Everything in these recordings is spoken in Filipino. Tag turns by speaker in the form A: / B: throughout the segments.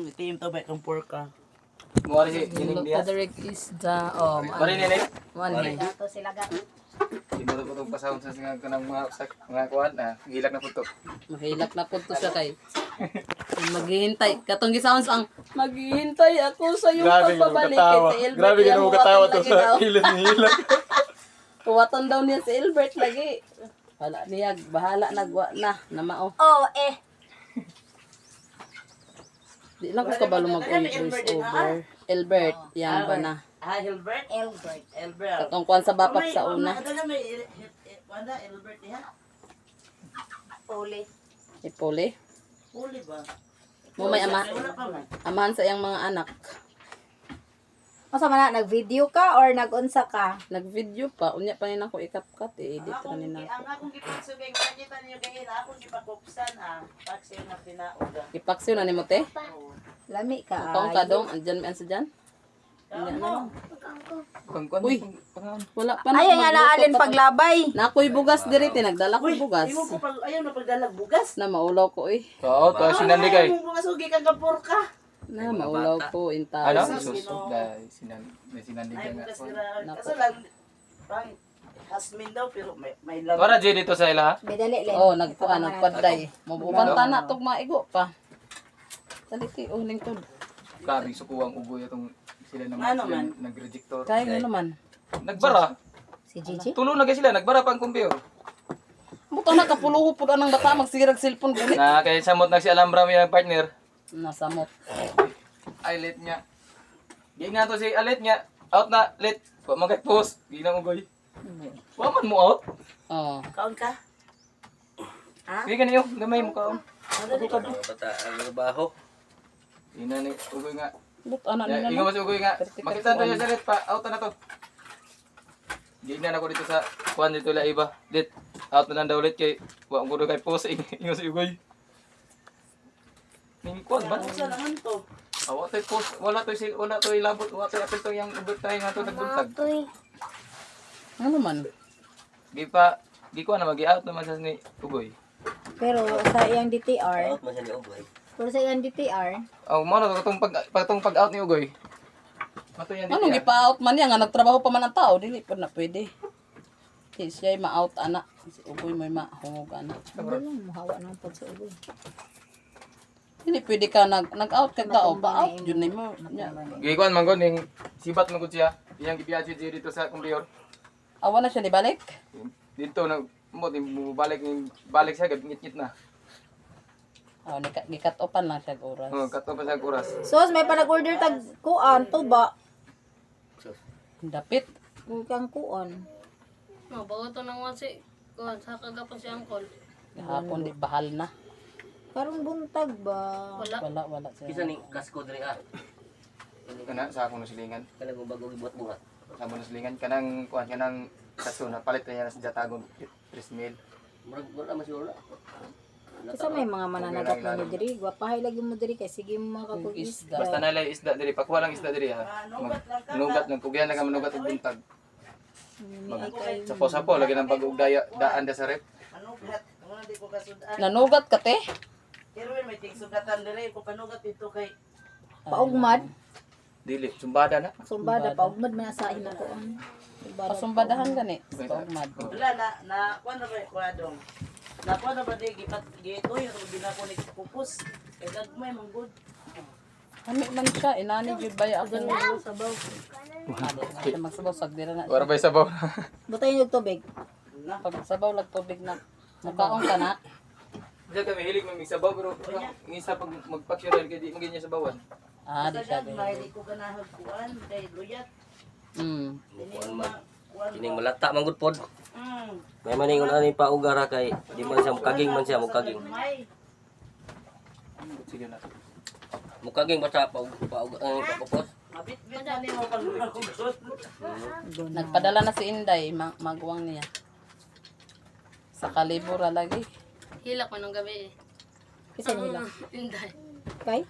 A: team to ba itong porka.
B: Mawari si Nining Diaz.
C: Direct is the
B: Mawari Nining.
C: money.
D: Dato sila ga.
B: Hindi mo po itong pasahon sa singang kanang mga kuwan na. Hilak na po ito.
C: Mahilak na po to siya kay. Maghihintay. Katong gisounds ang maghihintay ako sa iyong pagbabalik.
B: Grabe ka mo katawa to sa hilak ni hilak.
C: Puwaton daw niya si Albert lagi. Wala niya, bahala nagwa na, namao.
D: Oh,
C: Di lang ko kabalo mag-voice over. Albert, yan ba na?
A: Hilbert?
D: Albert.
A: Albert.
C: Katong kuwan sa bapak sa una.
A: Ada may wala Albert niya.
D: Uli.
C: Ipuli.
A: Uli ba?
C: Mo may
A: Wala pa man.
C: amahan sa iyang mga anak.
D: Masa man na, nag-video ka or nag-unsa ka?
C: Nag-video pa, unya pa nila ko ikap-kat, edit na nila.
A: Ang akong gipagsugay kita niyo kay akong gipakupsan taxi na tinaod.
C: Ipaksiw na ni mo te?
D: Lami ka.
C: Kaong kadong, andyan may ansa dyan? Andyan na lang. Uy, wala pa
D: Ay, nga naalin paglabay.
C: Nakoy bugas diri, tinagdala ko bugas.
A: Imo ko pag ayaw na pagdalag bugas.
C: Na maulaw ko eh.
B: Oo, to sinandi kay.
A: Imo bugas ugi kang kapurka.
C: Na maulaw ko in
B: Ano?
C: town.
B: Suso. Dahil sinandi
A: Ay
B: ka nga.
A: bugas sila. Kaso lang pang Hasmin daw pero may love.
B: Wala dyan dito sa ila ha?
D: Bedali len.
C: Oh, nagpaday. Mabubanta na tog maigo pa. Taliti oh lingkod.
B: Kaming sukuwang ugoy itong sila naman
A: Ano
B: sila
A: man?
B: nag-rejector.
C: Kaya nga naman.
B: Nagbara.
D: Si Gigi?
B: Tulo na kasi sila. Nagbara pang kumpyo.
C: Buto na kapuluho po anang bata magsirag cellphone gunit.
B: Na kay samot na si Alhambra mo yung partner.
C: Nasamot.
B: Ay, late niya. Di nga to si Alit niya. Out na, late. Wa man kay post. Di na ugoy. Wa man mo out.
C: Oh.
A: Kaon ka?
B: Di ka niyo. Gamay mo kaon.
E: Bata ang trabaho.
B: Di na ni ugoy nga.
C: But ana
B: Ya,
C: nila
B: ingo
C: no.
B: mas ugoy nga. Makita to siya sa pa. Out na to. Di na ako dito sa kuan dito la iba. Dit. Out na lang daw ulit kay wa ko kay post. Ingo si ugoy. Ning kuan ba?
A: Ano sa naman to?
B: Awa tay post. Wala to ilabot. Wala to apil to yang overtime nga to nagbuntag.
C: Ano man?
B: Di pa di ko na magi-out naman sa ni ugoy.
D: Pero sa iyang DTR,
E: Out man siya ni Ogoy.
D: pero sa iyang DTR,
B: Oh, mo na patong pag-out ni ugoy. Mato yan
C: Anong gipa-out man yan nga nagtrabaho pa man ang tao dili pa na pwede. Di siya ma-out ana. Si Ugoy may mahungog ana.
D: hindi lang muhawa ng pagsuugoy.
C: Dili pwede ka nag-out kag tao pa-out yun na mo. Nya.
B: Gikuan man gon ning sibat man gud siya. Iyang gibiyahe siya dito sa kumbiyor.
C: Awa na siya ni balik.
B: Dito na mo balik balik siya ngit-ngit na.
C: Oh, gikat open lang siya oras.
B: Oh, kato pa sa oras.
D: Sos, may pa nag-order tag kuan, tuba.
C: Dapit.
D: Kang kuan.
F: Bago ito nang wasi, sa kagapon si Angkol.
C: Hapon di bahal na.
D: Karong buntag ba?
C: Wala
E: Kisa
C: siya.
E: ni kasko diri ah.
B: Kana sa akong silingan.
E: Kana kung bago gibuhat bunga.
B: Sa akong silingan kanang kuan kanang kaso na palit niya sa jatagon 3,000.
E: Murag wala man siguro.
D: Kasi may mga mananagat na diri, gwapahay lagi mo diri kay sige mo makapag
C: Isda.
B: Basta nalay isda diri, pakuha lang isda diri ha. Nugat ng kugyan lang ka manugat og buntag. Sapo-sapo lagi nang pag-ugdaya daan da sa rep.
A: Manugat. Ano di ko kasudan.
C: Nanugat ka te?
A: Pero may tigsugatan diri ko panugat dito kay
D: paugmad,
B: Dili, sumbada na.
D: sumbada paugmad man sa ina ko an.
C: Pasumbadahan gani. Pagmad.
A: wala na kuan na ba kuadong. Na kuan na ba di gipat gitoy ro ginako ni kupus. Kay gagmay man gud.
C: Ano man siya, inani jud baya ako.
D: Sabaw.
C: Ate magsabaw sagdira na.
B: Wala ba sabaw?
D: Butay yung tubig.
C: Pag sabaw lag tubig na. Mukaon ka na.
B: Diyan kami hilig may sabaw pero ang isa pag magpaksyonan kay di maganya sabawan.
C: Ah, di siya.
A: May di ko ganahag kuan kay luyat. Dili ko kuan.
E: Kining malata man gud pod.
A: Mm.
E: May maningon ani pa ugara kay di man siya mukaging man siya mukaging.
A: May
B: Sige na.
E: Mukaging basta pa papos.
A: mabit-bit na ni mo pag
C: Nagpadala na si Inday, magwang niya. Sa kalibura lagi.
F: Hilak man ng gabi eh.
D: Kasi nila.
F: Tinday.
D: Kay?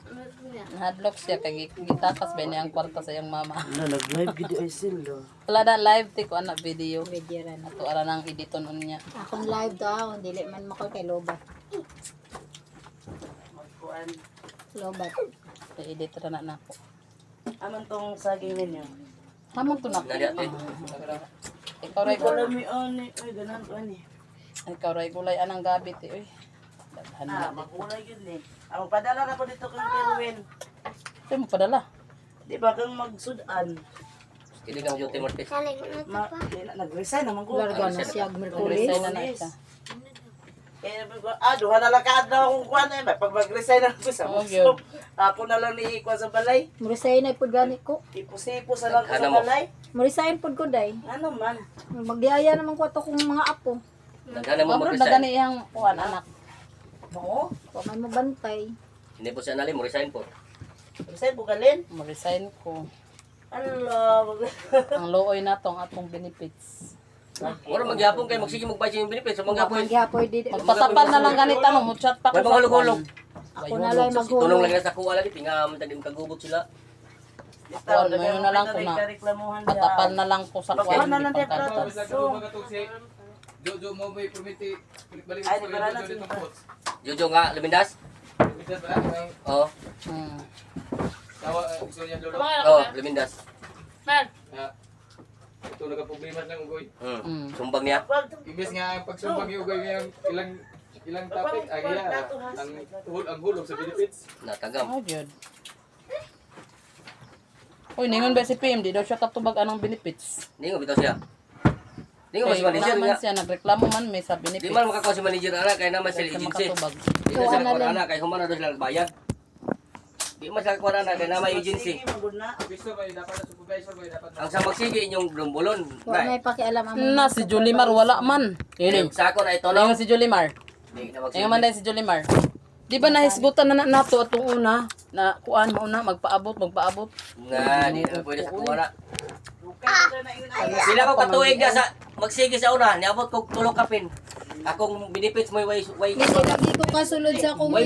F: Ano niya?
C: Nahadlok siya kay gitakas ba niya ang kwarta sa iyang mama.
E: Nag-live video sila.
C: Wala na live tik ana video.
D: Video ran.
C: Ato ara nang editon unya.
D: Akong live daw, dili man mo kay lobat.
A: kuan.
D: Lobat.
C: I-edit ra na nako.
A: Aman tong saging ninyo.
C: Hamon to na.
E: Nali ate.
C: Ikaw ray gulay.
A: Wala mi ani. Ay, ganan ko ani.
C: Ikaw ray gulay anang gabi ti oy. Daghan na.
A: Magulay yun eh. Ang padala na ko dito kang Kerwin.
C: Ito mo padala.
A: Di ba kang magsudan?
E: Hindi kang Jote Martes.
A: Nag-resign naman ko.
D: Larga na siya, Merkulis.
C: Resign na na siya.
A: Duha na lang kaadlaw akong kuwan eh. Pag mag-resign na ako sa
C: Oh,
A: gusto. Ako na lang ni Ikuan sa balay.
D: Murisayin na pud gani ko.
A: Ipusipo sa lang ko sa
E: Ano mo?
A: balay.
D: Murisayin pud ko day.
A: Ano man?
D: Magyaya naman ko ato kong mga apo.
E: Naghanap mo
C: Mabro na
E: mag-resign.
C: gani iyang kuan anak.
A: Oo.
D: Kung may mabantay.
E: Hindi po siya nali, mo resign po.
A: Resign bugalin.
C: Mo resign ko.
A: Allah.
C: Ang looy na tong atong benefits.
E: Wala magyapon kayo, magsige magbayad yung benefits. So magyapon.
D: Magyapoy di.
C: Magpatapal na lang ganit ano mo chat pa
E: May mga hulog-hulog.
D: Ako na lang
E: Tulong
D: maghulog.
E: lang na sa kuha lagi, tingam tadi magkagubot sila.
C: Kuwan mo yun na lang ko na. Patapal na lang ko sa
A: Magkuhan
C: kuan.
A: na lang tayo
C: Pagkata.
A: plato.
B: Basta ko magatog si Jojo mo may permiti balik
A: Ay,
B: ko
A: di ba na
B: Jojo ditong pots.
E: Jojo nga, Lumindas?
B: Bitas ba ang
E: Oo.
C: Hmm.
B: tawa gusto niya lolo.
E: Oo, Lumindas.
F: Man,
B: Ito nagka-problema ng ugoy.
C: Mm.
E: Sumbang niya.
B: Imbes nga ang pagsumbang yung ugoy ng ilang topic agya ang hulog sa benefits.
E: Natagam.
C: Oh, good. Uy, ningon ba si PM? Di daw siya katubag anong benefits.
E: Hindi nga bitaw siya. Hindi nga si manager
C: naman
E: nga.
C: siya, nagreklamo man may sa
E: Di
C: benefits.
E: man makakuha si manager ana kay naman sila
C: Siya
E: agency.
C: makatubag.
E: Di na sila kuha ana kay humana daw sila bayad. Di man sila kuha ana kay naman agency.
B: Gusto ba dapat na supervisor ba dapat
E: Ang sa magsige inyong dumbulon.
D: Wala may pakialam ang
C: Na, si Julimar wala man. Kiling.
E: Sako na ito
C: Wala
E: no.
C: si Julimar.
E: Di na
C: Ngayon man
E: magsige.
C: dahil si Julimar. Di ba nahisgutan na nato atong una na kuan mo na magpaabot.
E: Nga, di na pwede sa kuha na. Sila ko katuig na sa magsige sa una, niabot ko tulong kapin. Akong benefits mo way
D: Hindi lagi ko kasulod sa akong
E: way